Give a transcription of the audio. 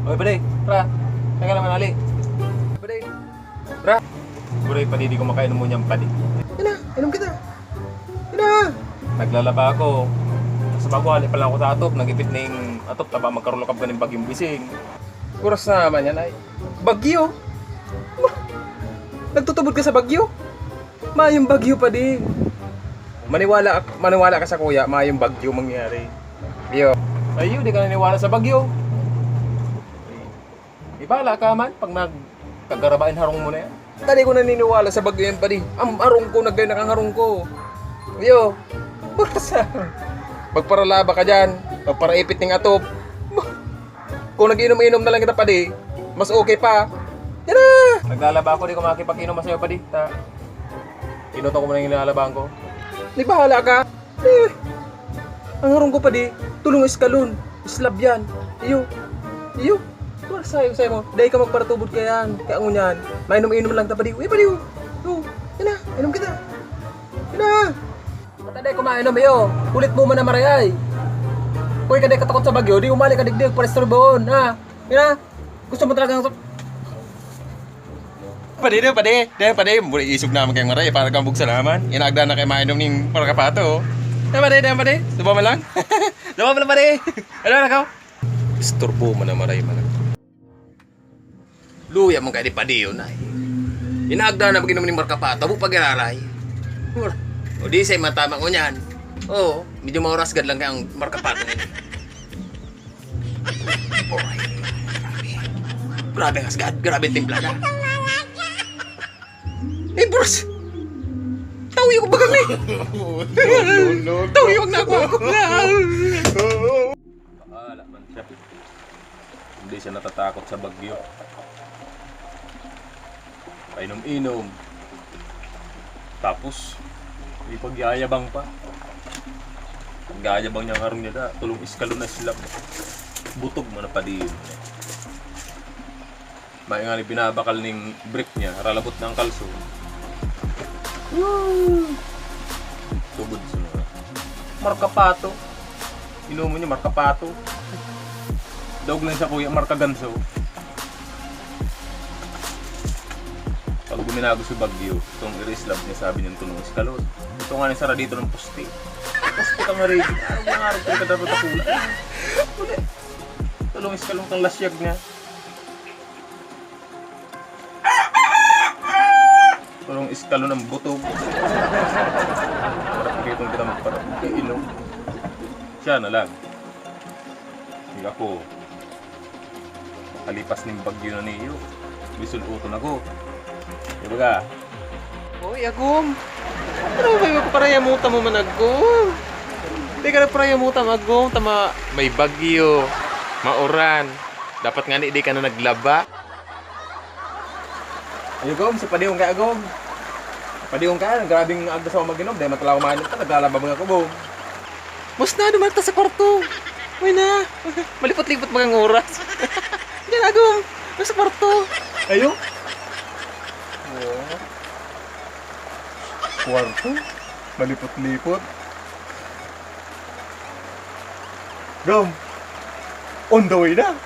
Oy, pade, pra. Teka naman, ali. Pade. Pra. Buray, pade, di ko makainom mo niyang pade. Ina, inom kita. Ina. Naglalaba ako. Sa bago, hali pa lang ako sa atop. Nagipit na yung atop, taba magkarulokap ka ng bagyong bising. Oras na naman yan ay. Bagyo. Nagtutubod ka sa bagyo? Mayong bagyo pa din. Maniwala ka sa kuya, mayong bagyo mangyari. Yo. Ayo, di ka naniwala sa bagyo. Ibala ka man, pag nagkagarabain harong mo na yan. Tadi ko naniniwala sa bagyo yan pa din. Ang arong ko, nakangarong ko. Yo. Basta. Magparalaba ka dyan. Magparaipit ng atop. Kung nag-inom-inom na lang kita pa di, mas okay pa. Yan na. Naglalaba ako, di ko makikipag-inom sa'yo pa di. Inuto ko mo na yung nilalabaan ko. Di bahala ka. Ang harong ko pa di, tulong eskalon. Slab yan. Iyo. Iyo. Tuwa sa'yo mo. Dahil ka magparatubod ka yan. Kaya ang unyan. Mainom-inom lang ta pa di. Uy pa di. Yan na. Inom kita. Yan na. Mataday ko mainom iyo. Kulit mo man na marayay. Kung ka di katakot sa bagyo, di umali ka digdig para istorbohon. Ha? Yan na. Gusto mo talagang... Pade, muli isog naman kayong maray para kang bugsa naman. Inagda na kayo mainom ng parakapato. Pade. Suba mo lang. Suba mo lang, pade. Ano na ka? Istorbo mo na maray man. Luya mong kaya di pade yun ay. Inagda na mag-inom ng markapato, mo pag-iraray. O di sa'y matama ko niyan. Oo, medyo maurasgad lang kaya ang markapato ngayon. Boy, grabe. Grabe ang asgad, grabe ang timplada. Eh, bros! Tawi ko ba kami? Tawi wag na ako. Akala man siya. Hindi siya natatakot sa bagyo. Painom-inom. Tapos, may pagyayabang pa. Pagyayabang niyang harong niya tulong iskalon na sila. Butog mo na pa din. May nga ni binabakal ng brick niya, ralabot ng kalso. Tubod sa mga. Markapato. Inumo niya, markapato. Daog lang siya kuya, markaganso. Pag guminago si Bagyo, itong i-reslab niya, sabi niya tulong iskalon. Ito nga ni Sara dito ng poste. Poste ka nga rin. Ano nga nga rin ka dapat akula? Uli. Tulong iskalon kang lasyag niya. Tulong iskalon ng butog. Para pakitong kita magparap. Inom. Siya na lang. Hindi ako. Kalipas ng bagyo na niyo. Bisul-uton ako. Diba ka? Hoy, Agum. Ano ba yung parayamuta mo man, Agum? Hindi ka na parayamuta, Agum. Tama, may bagyo, mauran. Dapat nga di ka na naglaba. Ay, Gom, sa padihong ka, Gom. Padihong ka, grabing agda sa mag-inom. Dahil matalaw kumain ka, naglalaba mga ko, Mas na, dumalta sa kwarto. Uy na, malipot-lipot mga oras. Diyan, Agum. Nasa kwarto. Ayo? Kwarto? Malipot-lipot? Gom, on the way na.